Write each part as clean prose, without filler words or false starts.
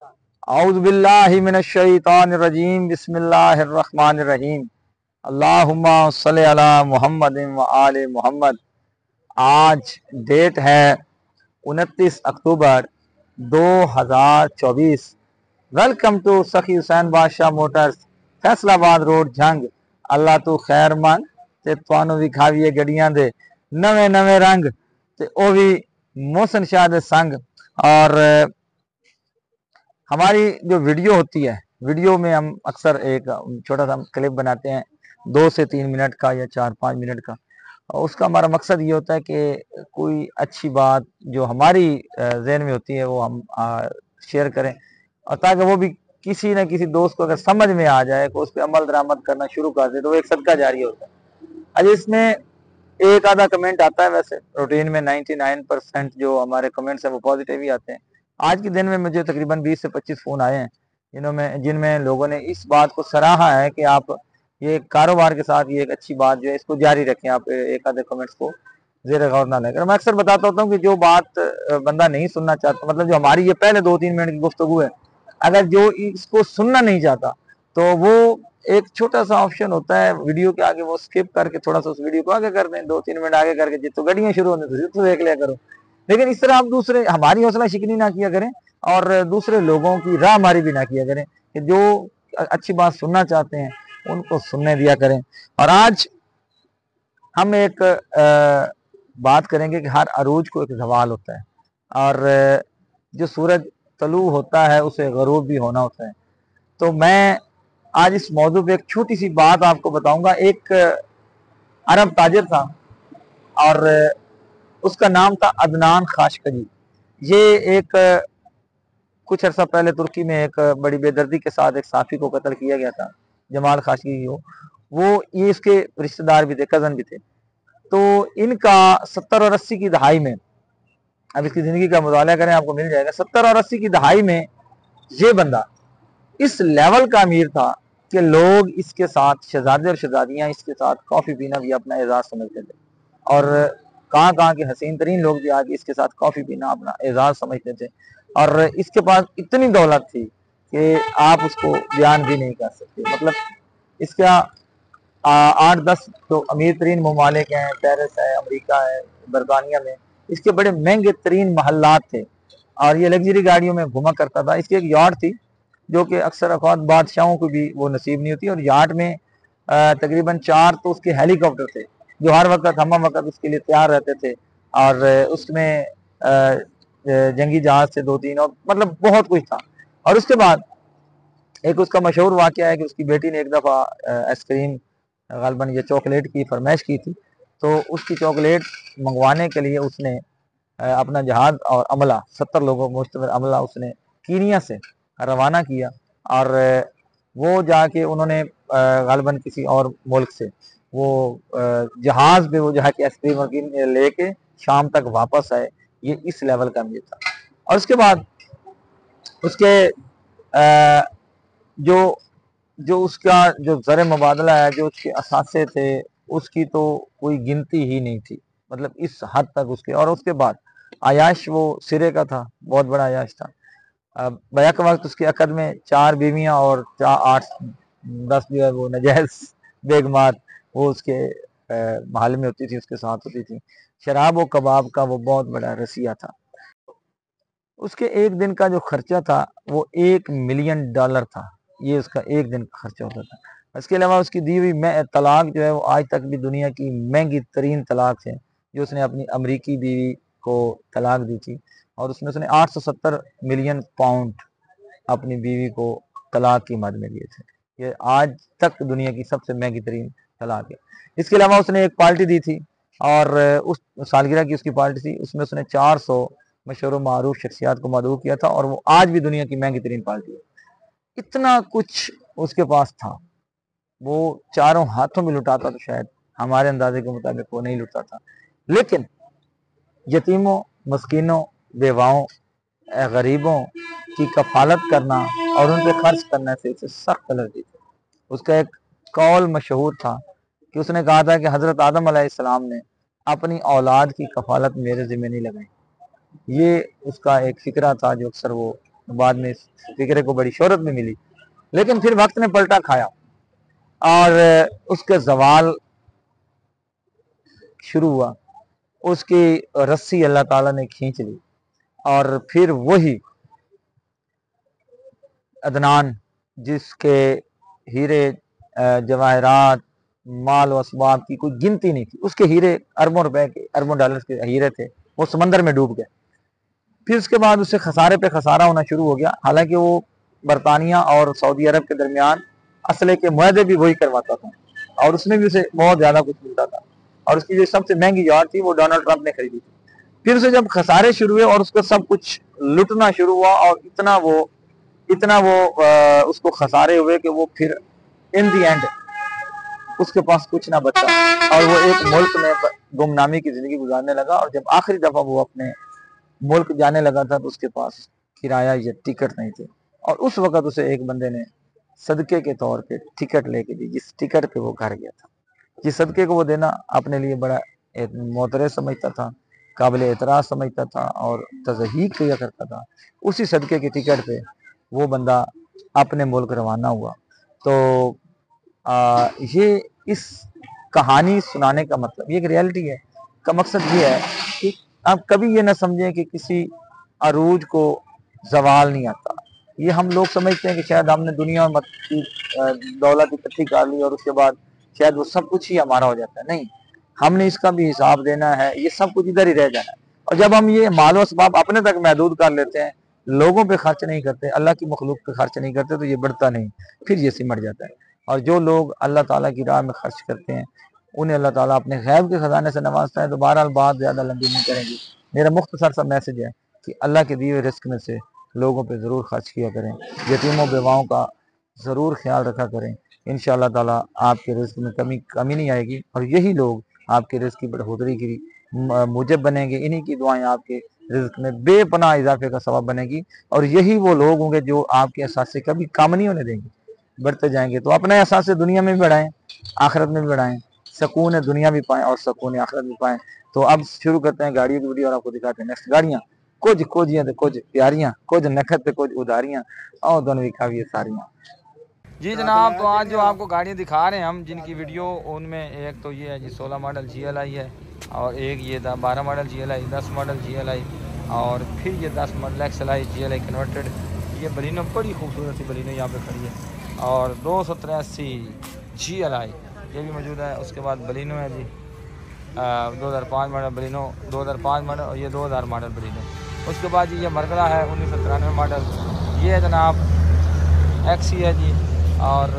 औज़ु बिल्लाहि मिनश शैतानिर रजीम बिस्मिल्लाहिर रहमानिर रहीम अल्लाहुम्मा सल्लि अला मुहम्मदिन व आले मुहम्मद। आज डेट है 29 अक्टूबर 2024। वेलकम टू सखी हुसैन बादशाह मोटर्स, फैसलाबाद रोड जंग। अल्लाह तू खैर मन ते तुहानू भी खाविए गड्डियां दे नवे नवे रंग ते ओ भी मोहसन शाह दे संग। और हमारी जो वीडियो होती है, वीडियो में हम अक्सर एक छोटा सा क्लिप बनाते हैं 2 से 3 मिनट का या 4-5 मिनट का। और उसका हमारा मकसद ये होता है कि कोई अच्छी बात जो हमारी जहन में होती है वो हम शेयर करें, और ताकि वो भी किसी न किसी दोस्त को अगर समझ में आ जाए तो उस पर अमल दरामद करना शुरू कर दे, तो वो एक सदका जारी होता है। आज इसमें एक आधा कमेंट आता है, वैसे रूटीन में 99% जो हमारे कमेंट्स हैं वो पॉजिटिव ही आते हैं। आज के दिन में मुझे तकरीबन 20 से 25 फोन आए हैं जिनमें लोगों ने इस बात को सराहा है कि आप ये कारोबार के साथ ये एक अच्छी बात जो है इसको जारी रखें। आप एक आधे कमेंट्स को जेर गौर ना लेकर। मैं अक्सर बताता होता हूँ कि जो बात बंदा नहीं सुनना चाहता, मतलब जो हमारी ये पहले 2-3 मिनट की गुफ्तगू है, अगर जो इसको सुनना नहीं चाहता तो वो एक छोटा सा ऑप्शन होता है वीडियो के आगे, वो स्किप करके थोड़ा सा उस वीडियो को आगे कर दें, 2-3 मिनट आगे करके जितो गाड़ियां शुरू होने तो देख लिया करो। लेकिन इस तरह आप दूसरे हमारी हौसला शिकनी ना किया करें और दूसरे लोगों की राह मारी भी ना किया करें कि जो अच्छी बात सुनना चाहते हैं उनको सुनने दिया करें। और आज हम एक बात करेंगे कि हर अरूज को एक जवाल होता है, और जो सूरज तलू होता है उसे गरूब भी होना होता है। तो मैं आज इस मौजू पे एक छोटी सी बात आपको बताऊंगा। एक अरब ताजिर था और उसका नाम था अदनान खाशकजी। ये एक कुछ अर्सा पहले तुर्की में एक बड़ी बेदर्दी के साथ एक साफी को कत्ल किया गया था, जमाल खाशकी को। वो ये इसके रिश्तेदार भी थे, कजन भी थे। तो इनका 70 और 80 की दहाई में, अब इसकी जिंदगी का मुताला करें आपको मिल जाएगा, 70 और 80 की दहाई में ये बंदा इस लेवल का अमीर था कि लोग इसके साथ, शहजादे और शहजादियां इसके साथ कॉफी पीना भी अपना एजाज समझते थे। और कहाँ कहाँ के हसीन तरीन लोग भी आके इसके साथ कॉफी पीना अपना एजाज समझते थे। और इसके पास इतनी दौलत थी कि आप उसको बयान भी नहीं कर सकते। मतलब इसका 8-10 तो अमीर तरीन ममालिक हैं, पेरिस है, अमेरिका है, बरतानिया में इसके बड़े महंगे तरीन महल्लात थे। और ये लग्जरी गाड़ियों में घुमा करता था। इसकी एक यार्ड थी जो कि अक्सर अवकात बादशाहों को भी वो नसीब नहीं होती। और यार्ड में तकरीबन 4 तो उसके हेलीकॉप्टर थे जो हर वक्त हम वक्त उसके लिए तैयार रहते थे। और उसमें जंगी जहाज थे 2-3, और मतलब बहुत कुछ था। और उसके बाद एक उसका मशहूर वाकया है कि उसकी बेटी ने एक दफ़ा आइसक्रीम, गालबन ये चॉकलेट की फरमाइश की थी। तो उसकी चॉकलेट मंगवाने के लिए उसने अपना जहाज और अमला, 70 लोगों को मुश्तमिल अमला उसने कीनिया से रवाना किया। और वो जाके उन्होंने गालबन किसी और मुल्क से वो जहाज पे वो जाके आइसक्रीम लेके शाम तक वापस आए। ये इस लेवल का अमीर था। और उसके बाद उसके जो जो उसका जो ज़र मुबादला है, जो उसके असासे थे, उसकी तो कोई गिनती ही नहीं थी। मतलब इस हद तक उसके। और उसके बाद आयाश वो सिरे का था, बहुत बड़ा आयाश था। बैक वक्त उसके अकद में 4 बीवियां और 8-10 जो है वो नजायज बेगमात वो उसके महल में होती थी, उसके साथ होती थी। शराब व कबाब का वो बहुत बड़ा रसिया था। उसके एक दिन का जो खर्चा था वो $1 मिलियन था। ये उसका एक दिन का खर्चा होता था। इसके अलावा उसकी दी हुई तलाक जो है वो आज तक भी दुनिया की महंगी तरीन तलाक है, जो उसने अपनी अमरीकी बीवी को तलाक दी थी। और उसमें उसने 870 मिलियन पाउंड अपनी बीवी को तलाक की मद में दिए थे। ये आज तक दुनिया की सबसे महंगी तरीन तलाक है। इसके अलावा उसने एक पार्टी दी थी, और उस सालगिरह की उसकी पार्टी थी, उसमें उसने 400 मशहूर मारूफ शख्सियात को मदऊ किया था। और वो आज भी दुनिया की महंगी तरीन पार्टी है। इतना कुछ उसके पास था, वो चारों हाथों में लुटाता तो शायद हमारे अंदाजे के मुताबिक वो नहीं लुटता था। लेकिन यतीमों, मस्किनों, बेवाओं, गरीबों की कफालत करना और उन पर खर्च करने से उसे सख्त एलर्जी थी। उसका एक कौल मशहूर था कि उसने कहा था कि हजरत आदम अलैहिस्सलाम ने अपनी औलाद की कफालत मेरे जिम्मे नहीं लगाई। ये उसका एक फिक्रा था जो अक्सर वो बाद में इस फिक्रे को बड़ी शोहरत भी मिली, लेकिन फिर वक्त ने पलटा खाया और उसके जवाल शुरू हुआ। उसकी रस्सी अल्लाह ताला ने खींच ली और फिर वही अदनान जिसके हीरे जवाहरात माल व असबाब की कोई गिनती नहीं थी, उसके हीरे अरबों रुपए के, अरबों डॉलर्स के हीरे थे, वो समंदर में डूब गए। फिर उसके बाद उससे खसारे पे खसारा होना शुरू हो गया। हालांकि वो बरतानिया और सऊदी अरब के दरमियान असले के मुआहदे भी वही करवाता था और उसमें भी उसे बहुत ज्यादा कुछ मिलता था और उसकी जो सबसे महंगी यार थी वो डोनाल्ड ट्रंप ने खरीदी थी। फिर उसे जब खसारे शुरू हुए और उसका सब कुछ लुटना शुरू हुआ और इतना वो उसको खसारे हुए कि वो फिर इन दी एंड उसके पास कुछ ना बचा और वो एक मुल्क में गुमनामी की जिंदगी गुजारने लगा। और जब आखिरी दफा वो अपने मुल्क जाने लगा था तो उसके पास किराया या टिकट नहीं थे और उस वक्त उसे एक बंदे ने सदके के तौर पे टिकट लेके दी, जिस टिकट पे वो घर गया था। जिस सदके को वो देना अपने लिए बड़ा मोतरे समझता था, काबिल एतराज समझता था और तज़हीक किया करता था, उसी सदके के टिकट पे वो बंदा अपने मुल्क रवाना हुआ। तो ये इस कहानी सुनाने का मतलब, ये एक रियलिटी है का मकसद ये है कि आप कभी ये ना समझें कि किसी अरूज को जवाल नहीं आता। ये हम लोग समझते हैं कि शायद हमने दुनिया में दौलत इकट्ठी कर ली और उसके बाद शायद वो सब कुछ ही हमारा हो जाता है। नहीं, हमने इसका भी हिसाब देना है, ये सब कुछ इधर ही रह जाना है। और जब हम ये मालो असबाब अपने तक महदूद कर लेते हैं, लोगों पे खर्च नहीं करते, अल्लाह की मखलूक पे खर्च नहीं करते, तो ये बढ़ता नहीं, फिर ये सिमट जाता है। और जो लोग अल्लाह ताला की राह में खर्च करते हैं उन्हें अल्लाह ताला अपने गैब के खजाने से नवाजता है। तो बहरहाल बात ज़्यादा लंबी नहीं करेंगे, मेरा मुख्तसर सा मैसेज है कि अल्लाह के दिए हुए रिस्क में से लोगों पे ज़रूर खर्च किया करें, यतीमों बेवाओं का ज़रूर ख्याल रखा करें। इंशाअल्लाह ताला आपके रिस्क में कमी नहीं आएगी और यही लोग आपके रिस्क की बढ़ोतरी की मूजब बनेंगे। इन्हीं की दुआएं आपके रिस्क में बेपनाह इजाफे का सबब बनेगी और यही वो लोग होंगे जो आपके एहसास से कभी कम नहीं होने देंगे, बढ़ते जाएंगे। तो अपने एहसास से दुनिया में भी बढ़ाएं, आखिरत में भी बढ़ाएं, सुकून दुनिया भी पाएं और सुकून आखिरत भी पाएं। तो अब शुरू करते हैं गाड़ियों की वीडियो और आपको दिखाते हैं नेक्स्ट गाड़ियां, कुछ खोजियां तो कुछ प्यारियां, कुछ नखत कुछ उधारियां और दोनों दिखाविए सारियां। जी जनाब, तो आज जो आपको गाड़ियाँ दिखा रहे हैं हम, जिनकी वीडियो, उनमें एक तो ये है जी 16 मॉडल GLI है और एक ये 12 मॉडल GLI, 10 मॉडल GLI और फिर ये 10 मॉडल XLI GLI कन्वर्टेड। ये बलिनो बड़ी खूबसूरत सी बलिनो यहाँ पे खड़ी है और 283 GLI ये भी मौजूद है। उसके बाद बलिनो है जी 2005 मॉडल बलिनो, 2005 मॉडल और ये 2000 मॉडल बलिनो। उसके बाद जी ये मरगला है 1993 मॉडल, ये जनाब XC है जी और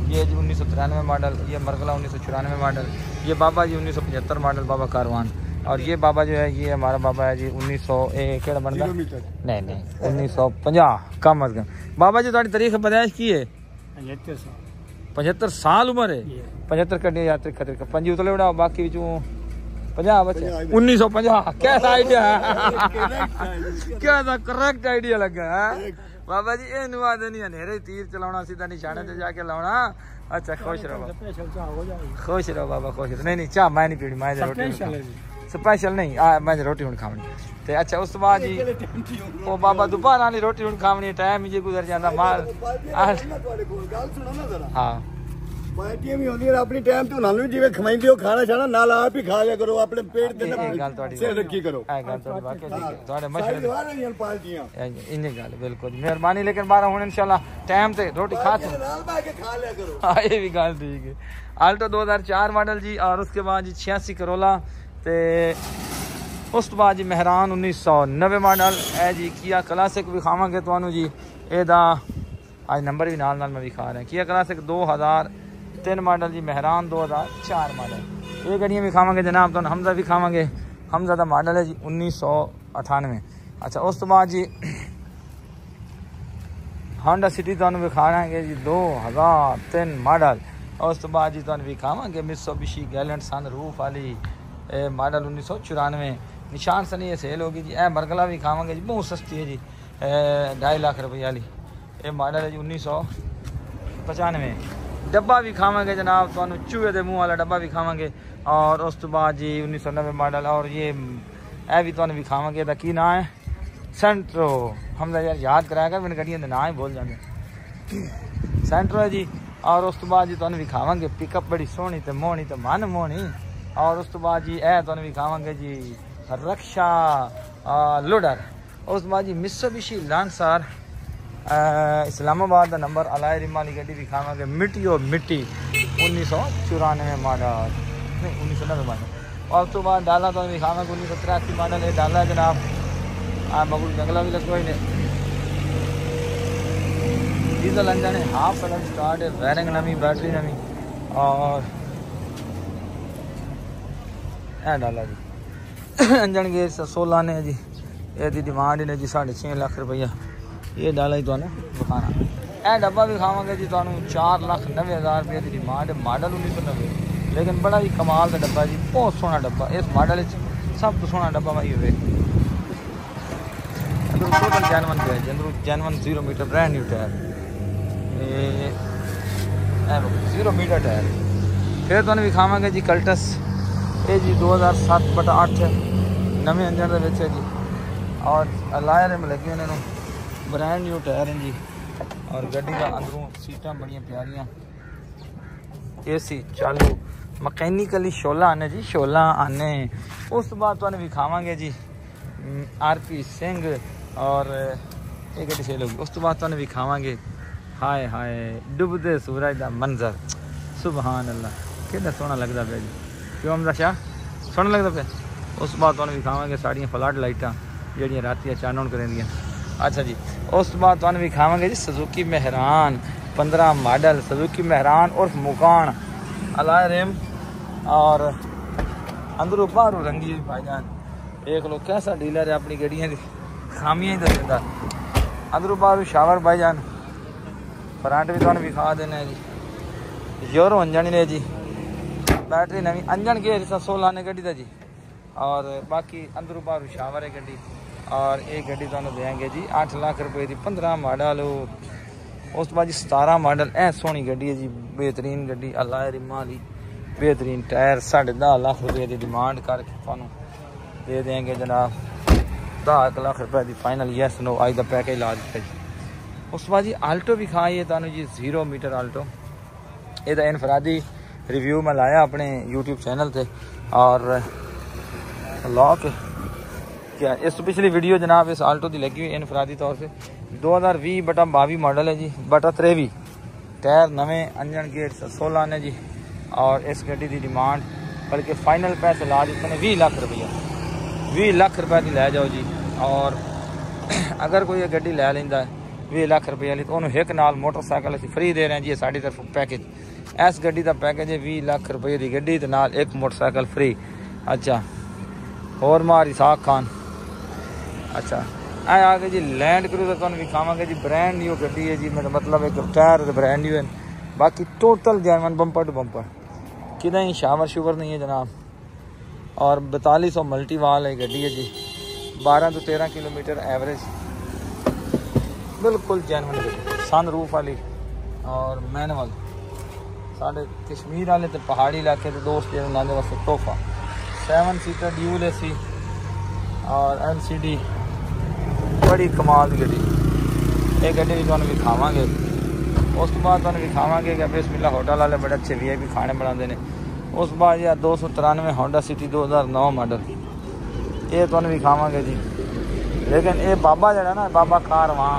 ये जी 1993 मॉडल, ये मरगला 1994 मॉडल, ये बाबा जी 1975 मॉडल बाबा कारवान और ये बाबा जो है ये हमारा बाबा है जी 1900 बनता नहीं 1950 कम अज कम। बाबा जी थोड़ी तारीख पैदाइश की है 75 साल उम्र है, 75 कटिया यात्री खतरे का 5 उतले उड़ा बाकी 50 बचे 1950। कैसा आइडिया क्या करेक्ट आइडिया लगा है बाबा जी। ये नुआ नहीं अंधेरे तीर चलाना, सीधा निशाने पे जाके लाना। अच्छा खुश रहो, खुश रहो बाबा, खुश रहो। नहीं चाह मैं नहीं पीनी, मैं रोटी स्पेशल नहीं मैं रोटी हूँ खावनी। तो अच्छा उस बाद जी वो बाबा दोपहर वाली रोटी हूँ खावनी, टाइम जी गुजर जाता माल। हाँ पार्टियां भी होंदी अपनी टाइम तो नानू जिवे खवाइंदे हो, खाना छाना नाल आप ही खा लिया करो, अपने पेट दे सेहत रखी करो। ए गल तोड़ी वाकई ठीक है, तोड़े मशवरे पार्टियां इन्हें गल बिल्कुल मेहरबानी। लेकिन 12 हुन इंशाल्लाह टाइम ते रोटी खा के खा लिया करो। हां ये भी गल ठीक है। आल्टो 2004 मॉडल जी और उसके बाद जी 86 करोला ते उस तो बाद जी मेहरान 1990 मॉडल है जी। किया क्लासिक भी खावांगे तुहानू जी, एदा आज नंबर भी नाल नाल मैं दिखा रहा है। किया क्लासिक 2003 मॉडल जी, मेहरान 2004 मॉडल। ये गड्डियाँ भी खावांगे जनाब, तो हमजा भी खावांगे। हमजा का मॉडल है जी 1998। अच्छा उस तो बाद जी होंडा सिटी तुहानू भी खावांगे जी 2003 मॉडल। उस तो बाद जी तुहानू भी खावांगे मित्सुबिशी गैलेंट सन रूफ वाली मॉडल 1994। निशान सनी ये सेल होगी जी। बरगला भी खावांगे जी, बहुत सस्ती है जी, 2.5 लाख रुपये वाली ये मॉडल है जी 1995। डब्बा भी खावांगे जनाब, तो चूहे के मुँह वाला डब्बा भी खावांगे। और उस तो बाद जी 1990 मॉडल और ये भी तो भी खावांगे। की ना है सेंट्रो हमदा यार याद कराया कर, मैंने गड्डियां ना ही भूल जाते। सेंट्रो है जी। और उस तो बाद जी तुहानू विखावांगे पिकअप बड़ी सोहनी ते मोहनी ते मन मोहनी। और उस तो बाद जी ए तुहानू विखावांगे जी रक्षा लोडर। उस बाद जी मित्सुबिशी लांसर इस्लामाबाद का नंबर अलाय रिमा वाली गड्डी विखावांगे मिट्टियो मिट्टी 1994 मॉडल नहीं 1990 मॉडल। और उस तो बाद डाला तो विखावांगे 1983 मॉडल है डाला जनाब। मगुल जंगला भी लगवाई ने डीजल इंजन है, हाफ सलन स्टार्ट है, वायरिंग नवी, बैटरी नवी। और ए डाला जी इंजन गेयर 16 ने जी। ये डिमांड ने जी 6.5 लाख रुपया। ये डाला ही तो दिखाना। ए डब्बा भी खावांगे जी तो 4,90,000 रुपये की डिमांड है। मॉडल 1990 लेकिन बड़ा ही कमाल का डब्बा जी, बहुत सोहना डब्बा। इस मॉडल सब तो सोहना डब्बा भाई हुए टोटल जैनवन पे है। Genuine 0 metre brand new tyre 0 metre tyre. फिर तुम विखावांगे जी कल्टस। ये जी 2007/8 है, नवे इंजन है जी। और अलाय रिम लगे उन्होंने ब्रांड न्यू टायर हैं जी। और गड्डी का अंदरों सीटां बड़िया प्यारियां, AC चालू, मकैनिकली 16 आने जी 16 आने। उस तो बाद तुम विखावांगे जी RP सिंह। और ये गड्डी सेल होगी। उस तो बाद तुम विखावांगे हाय हाय डुबदे सूरज का मंजर, सुबहान अल्लाह कितना सोहना लगता पे जी। क्यों हमदा शाह सोहना लगता पे। उस बाद तुम विखावांगे साड़ियाँ फ्लड लाइटां जड़ियाँ राती चानन करेंदियां। अच्छा जी। उस बाद तुम विखावांगे जी Suzuki Mehran 15 model, Suzuki Mehran उर्फ मुकान अलाय रिम। और अंदरों बाहरों रंगी भाईजान देख लो कैसा डीलर है, अपनी गड्डियां की खामियां ही दसदा। अंदरों बाहरों शावर भाईजान, फ्रंट भी तुम विखा देना है जी। यूरो इंजन ने जी, बैटरी नवी, इंजन गेयर 16 ने गड्डी का जी। और बाकी अंदरों बाहरों शावर है गड्डी। और एक गड्डी तुहानू देंगे जी 8 लाख रुपए की 15 मॉडल। उस बाद जी 17 मॉडल ए सोहनी गड्डी है जी, बेहतरीन गड्डी अलाय रिमा वाली, बेहतरीन टायर। 10.5 लाख रुपए की डिमांड करके तुहानू दे देंगे जनाब 10 लाख रुपए की फाइनल यस नो आज का पैकेज ला दिता जी। उस बाद जी आल्टो भी खाई तुहानू जी 0 मीटर आल्टो। ये इनफरादी रिव्यू मैं लाया अपने यूट्यूब चैनल से। और लॉक क्या इस पिछली वीडियो जनाब इस आल्टो की लगी हुई इनफरादी तौर से 2020/22 मॉडल है जी, /23 टायर नवे, इंजन गेट 16 ने जी। और इस गड्डी की डिमांड बल्कि फाइनल पैसे ला दिते ने 20 लाख रुपया, 20 लाख रुपये की लै जाओ जी। और अगर कोई गड्डी लै लेंदा है 20 लाख रुपये वाली तो उन्होंने एक नाल मोटरसाइकिल असीं फ्री दे रहे हैं जी। साड़ी तरफ पैकेज इस गड्डी का पैकेज है 20 लाख रुपये की गड्डी ते नाल एक मोटरसाइकिल फ्री। अच्छा और मारी साख खान। अच्छा ए आ गए जी लैंड क्रूजर तुहानू विखावांगे जी, ब्रांड न्यू गड्डी है जी। मतलब एक टायर ब्रांड न्यू है, बाकी total genuine bumper to bumper, कि शावर शुवर नहीं है जनाब। और 4200 मल्टी वाल है गड्डी है जी, 12 से 13 किलोमीटर एवरेज, बिल्कुल जैनवन गड्डी, सन रूफ वाली और मैनुअल। साढ़े कश्मीर वाले तो पहाड़ी इलाके के दोस्त उन्होंने वास्ते तोहफा। 7 सीटर ड्यूल AC और LCD, बड़ी कमाल की गड्डी। ये गड्डी भी तुहानू विखावांगे। उस बाद तुहानू विखावांगे कि बिस्मिल्लाह होटल वाले बड़े अच्छे VIP खाने बनाते हैं। उस बाद यार 293 होंडा सिटी 2009 मॉडल, ये तुहानू विखावांगे जी। लेकिन ये बाबा जड़ा ना बाबा कारवां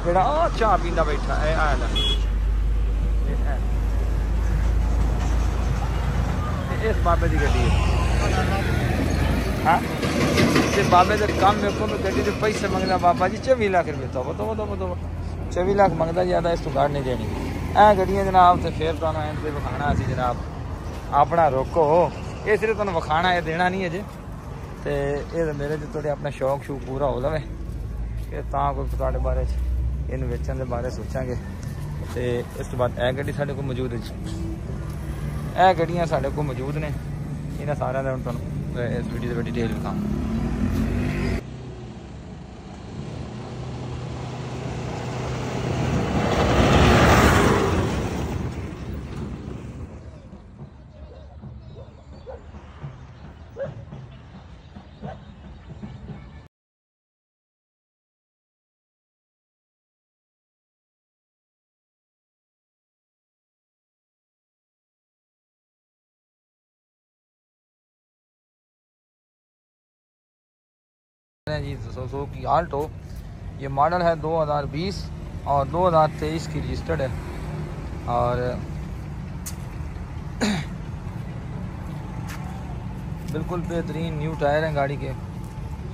जड़ा चाह पींदा बैठा है आया इस बाबे की गड्डी है। हाँ बाबे के काम वेखो तो गड्डी के पैसे मंगता बाबा जी 24 लाख रुपये। तो 24 लाख मंगता, ज़्यादा इस तो गाड़ नहीं देनी। ऐ गड्डियाँ जनाब तो फिर तुहानू एंड पे विखाना असी जनाब अपना रोको। ये सिर्फ तुहानू विखाना है, देना नहीं अजे। तो ये मेरे जो थोड़े अपना शौक शूक पूरा हो जाए कि कोई तुहाडे बारे इन वेचण के बारे सोचांगे। तो इस तो बाद गड्डी साडे कोल मौजूद है, यह गड्डियां साडे कोल मौजूद ने। इन्हां सारियां दा तुहानू इस वीडियो की डिटेल विखावां। जी सुजुकी आल्टो, ये मॉडल है 2020 और 2023 की रजिस्टर्ड है। और बिल्कुल बेहतरीन न्यू टायर हैं गाड़ी के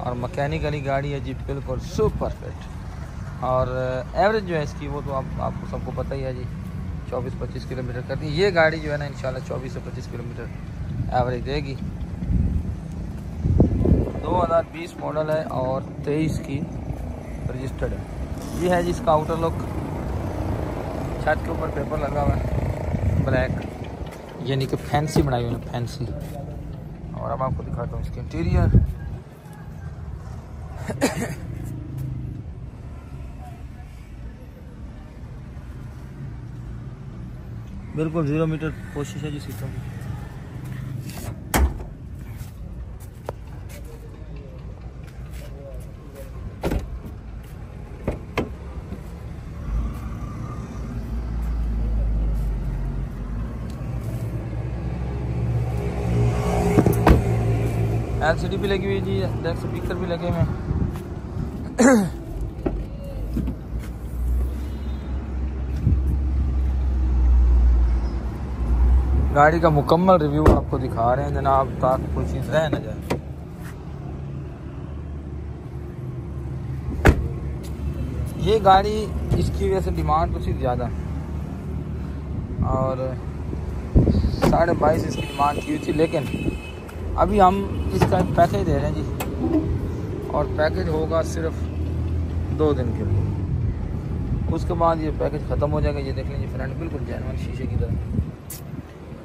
और मैकेनिकली गाड़ी है जी, बिल्कुल सुपर फिट। और एवरेज जो है इसकी वो तो आपको सबको पता ही है जी, 24-25 किलोमीटर करती है ये गाड़ी जो है ना। इंशाल्लाह 24 से 25 किलोमीटर एवरेज देगी। 2020 मॉडल है और 23 की रजिस्टर्ड है। ये है जी इसका आउटर लुक, छत के ऊपर पेपर लगा हुआ है ब्लैक, यानी कि फैंसी बनाई हुई है, फैंसी। और अब आपको दिखाता हूँ इसके इंटीरियर। बिल्कुल 0 मीटर कोशिश है जी सीटों की। LCD भी लगी हुई है जी, डेक स्पीकर भी लगे हुए हैं। गाड़ी का मुकम्मल रिव्यू आपको दिखा रहे हैं जनाब, ताकि कोई चीज़ रह न जाए। ये गाड़ी इसकी वजह से डिमांड कुछ ज़्यादा और 22.5 इसकी डिमांड की हुई थी, लेकिन अभी हम इसका एक पैकेज दे रहे हैं जी, और पैकेज होगा सिर्फ 2 दिन के लिए। उसके बाद ये पैकेज ख़त्म हो जाएगा। ये देख लीजिए फ्रंट बिल्कुल जेन्युइन शीशे की तरह,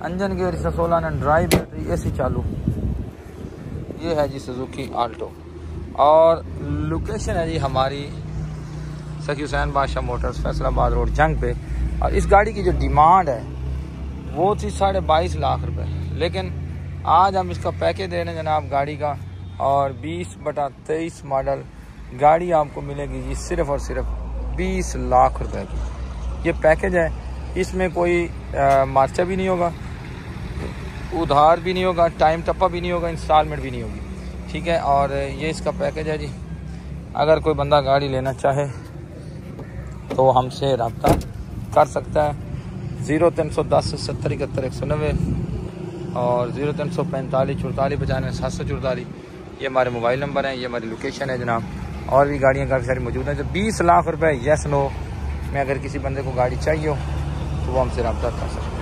इंजन गेयर इसका 16 ड्राइव बैटरी, AC चालू। ये है जी सुजुकी आल्टो और लोकेशन है जी हमारी सखी हुसैन बादशाह मोटर्स, फैसलाबाद रोड, जंग पे। और इस गाड़ी की जो डिमांड है वो थी 22.5 लाख रुपए, लेकिन आज हम इसका पैकेज दे रहे हैं जनाब गाड़ी का, और 20/23 मॉडल गाड़ी आपको मिलेगी जी सिर्फ और सिर्फ 20 लाख रुपए की। ये पैकेज है, इसमें कोई मार्चा भी नहीं होगा, उधार भी नहीं होगा, टाइम टप्पा भी नहीं होगा, इंस्टॉलमेंट भी नहीं होगी, ठीक है। और ये इसका पैकेज है जी। अगर कोई बंदा गाड़ी लेना चाहे तो हमसे रब्ता कर सकता है 0310 70 71 190 और 0345 44 95 744। ये हमारे मोबाइल नंबर हैं, ये हमारी लोकेशन है जनाब। और भी गाड़ियाँ काफ़ी सारी मौजूद हैं। जो 20 लाख रुपए यस नो में अगर किसी बंदे को गाड़ी चाहिए हो तो वो हमसे रब्ता कर सकते हैं।